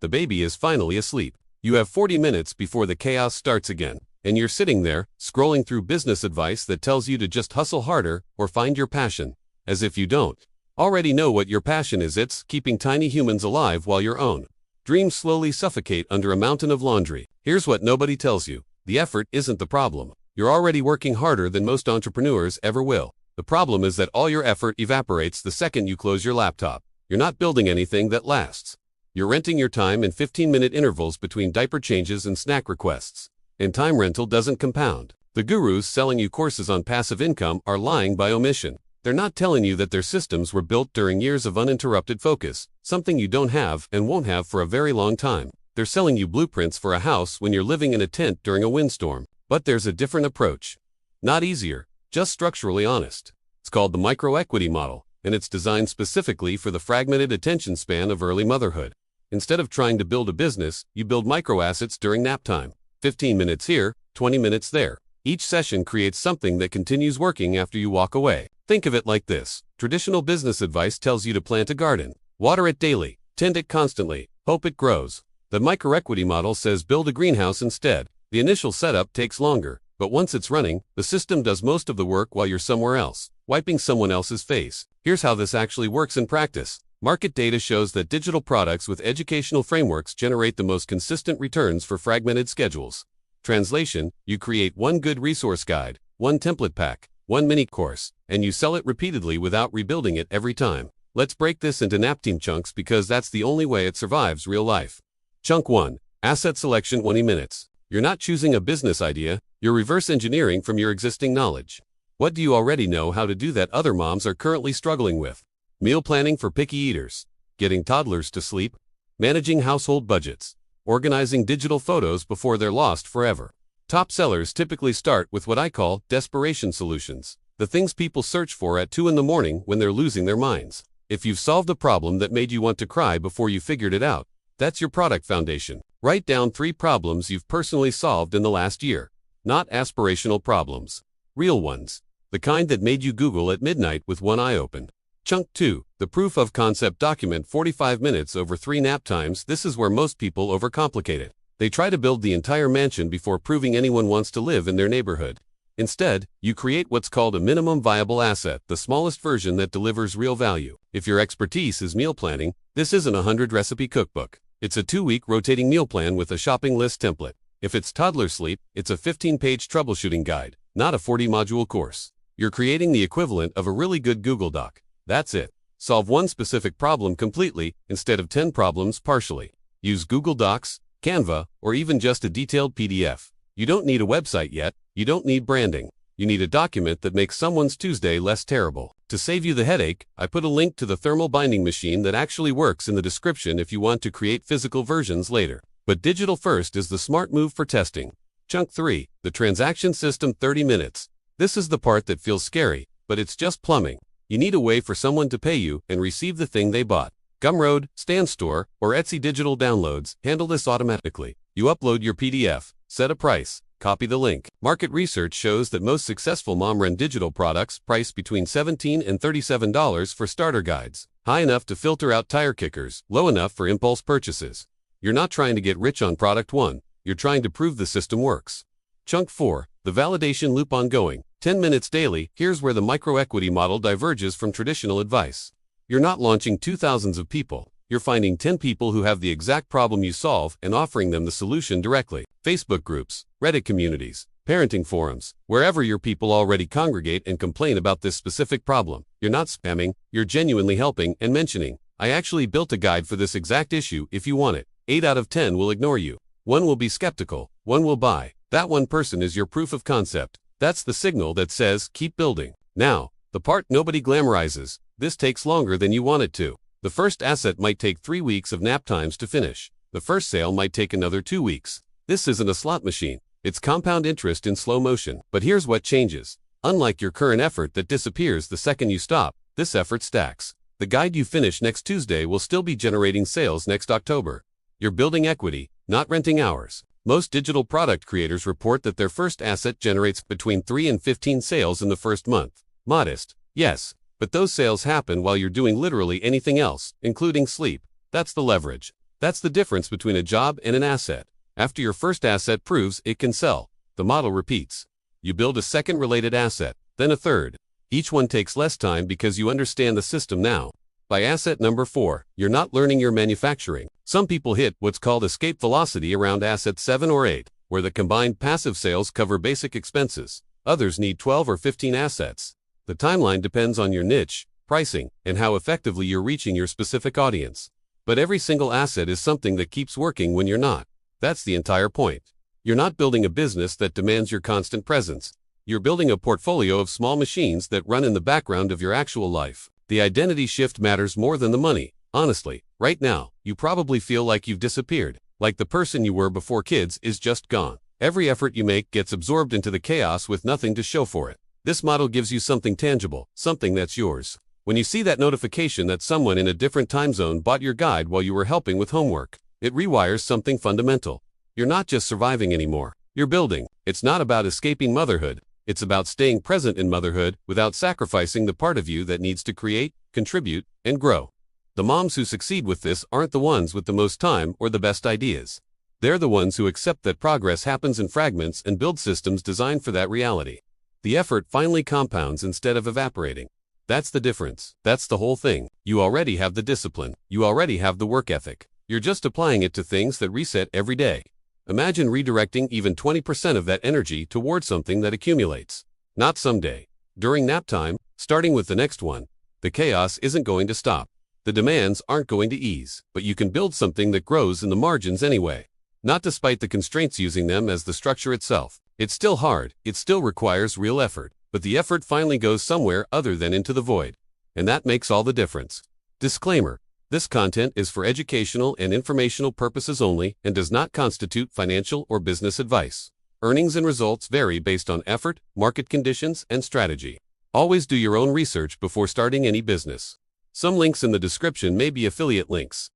the baby is finally asleep. You have 40 minutes before the chaos starts again, and you're sitting there, scrolling through business advice that tells you to just hustle harder or find your passion. As if you don't already know what your passion is. It's keeping tiny humans alive while your own dreams slowly suffocate under a mountain of laundry. Here's what nobody tells you. The effort isn't the problem. You're already working harder than most entrepreneurs ever will. The problem is that all your effort evaporates the second you close your laptop. You're not building anything that lasts. You're renting your time in 15-minute intervals between diaper changes and snack requests. And time rental doesn't compound. The gurus selling you courses on passive income are lying by omission. They're not telling you that their systems were built during years of uninterrupted focus, something you don't have and won't have for a very long time. They're selling you blueprints for a house when you're living in a tent during a windstorm. But there's a different approach. Not easier, just structurally honest. It's called the micro-equity model, and it's designed specifically for the fragmented attention span of early motherhood. Instead of trying to build a business, you build micro-assets during nap time. 15 minutes here, 20 minutes there. Each session creates something that continues working after you walk away. Think of it like this. Traditional business advice tells you to plant a garden. Water it daily, tend it constantly, hope it grows. The micro-equity model says build a greenhouse instead. The initial setup takes longer, but once it's running, the system does most of the work while you're somewhere else, wiping someone else's face. Here's how this actually works in practice. Market data shows that digital products with educational frameworks generate the most consistent returns for fragmented schedules. Translation: you create one good resource guide, one template pack, one mini course, and you sell it repeatedly without rebuilding it every time. Let's break this into NapTeam chunks because that's the only way it survives real life. Chunk 1. Asset selection 20 minutes. You're not choosing a business idea, you're reverse engineering from your existing knowledge. What do you already know how to do that other moms are currently struggling with? Meal planning for picky eaters, getting toddlers to sleep, managing household budgets, organizing digital photos before they're lost forever. Top sellers typically start with what I call desperation solutions, the things people search for at 2 in the morning when they're losing their minds. If you've solved a problem that made you want to cry before you figured it out, that's your product foundation. Write down 3 problems you've personally solved in the last year. Not aspirational problems. Real ones. The kind that made you Google at midnight with one eye open. Chunk 2. The proof of concept document 45 minutes over 3 nap times. This is where most people overcomplicate it. They try to build the entire mansion before proving anyone wants to live in their neighborhood. Instead, you create what's called a minimum viable asset, the smallest version that delivers real value. If your expertise is meal planning, this isn't a 100-recipe cookbook. It's a 2-week rotating meal plan with a shopping list template. If it's toddler sleep, it's a 15-page troubleshooting guide, not a 40-module course. You're creating the equivalent of a really good Google Doc. That's it. Solve one specific problem completely instead of 10 problems partially. Use Google Docs, Canva, or even just a detailed PDF. You don't need a website yet. You don't need branding. You need a document that makes someone's Tuesday less terrible. To save you the headache, I put a link to the thermal binding machine that actually works in the description if you want to create physical versions later. But digital first is the smart move for testing. Chunk 3. The transaction system 30 minutes. This is the part that feels scary, but it's just plumbing. You need a way for someone to pay you and receive the thing they bought. Gumroad, StanStore, or Etsy Digital Downloads handle this automatically. You upload your PDF, set a price, copy the link. Market research shows that most successful mom-run digital products price between $17 and $37 for starter guides. High enough to filter out tire kickers, low enough for impulse purchases. You're not trying to get rich on product 1, you're trying to prove the system works. Chunk 4. The validation loop ongoing. 10 minutes daily. Here's where the micro-equity model diverges from traditional advice. You're not launching 2,000s of people. You're finding 10 people who have the exact problem you solve and offering them the solution directly. Facebook groups, Reddit communities, parenting forums, wherever your people already congregate and complain about this specific problem. You're not spamming, you're genuinely helping and mentioning, I actually built a guide for this exact issue if you want it. 8 out of 10 will ignore you. 1 will be skeptical, 1 will buy. That one person is your proof of concept. That's the signal that says, keep building. Now, the part nobody glamorizes. This takes longer than you want it to. The first asset might take 3 weeks of nap times to finish. The first sale might take another 2 weeks. This isn't a slot machine. It's compound interest in slow motion. But here's what changes. Unlike your current effort that disappears the second you stop, this effort stacks. The guide you finish next Tuesday will still be generating sales next October. You're building equity, not renting hours. Most digital product creators report that their first asset generates between 3 and 15 sales in the first month. Modest, yes, but those sales happen while you're doing literally anything else, including sleep. That's the leverage. That's the difference between a job and an asset. After your first asset proves it can sell, the model repeats. You build a second related asset, then a third. Each one takes less time because you understand the system now. By asset number 4, you're not learning your manufacturing. Some people hit what's called escape velocity around asset 7 or 8, where the combined passive sales cover basic expenses. Others need 12 or 15 assets. The timeline depends on your niche, pricing, and how effectively you're reaching your specific audience. But every single asset is something that keeps working when you're not. That's the entire point. You're not building a business that demands your constant presence. You're building a portfolio of small machines that run in the background of your actual life. The identity shift matters more than the money. Honestly, right now, you probably feel like you've disappeared, like the person you were before kids is just gone. Every effort you make gets absorbed into the chaos with nothing to show for it. This model gives you something tangible, something that's yours. When you see that notification that someone in a different time zone bought your guide while you were helping with homework, it rewires something fundamental. You're not just surviving anymore. You're building. It's not about escaping motherhood. It's about staying present in motherhood without sacrificing the part of you that needs to create, contribute, and grow. The moms who succeed with this aren't the ones with the most time or the best ideas. They're the ones who accept that progress happens in fragments and build systems designed for that reality. The effort finally compounds instead of evaporating. That's the difference. That's the whole thing. You already have the discipline. You already have the work ethic. You're just applying it to things that reset every day. Imagine redirecting even 20% of that energy toward something that accumulates. Not someday. During nap time, starting with the next one. The chaos isn't going to stop. The demands aren't going to ease, but you can build something that grows in the margins anyway. Not despite the constraints using them as the structure itself. It's still hard, it still requires real effort, but the effort finally goes somewhere other than into the void. And that makes all the difference. Disclaimer: this content is for educational and informational purposes only and does not constitute financial or business advice. Earnings and results vary based on effort, market conditions, and strategy. Always do your own research before starting any business. Some links in the description may be affiliate links.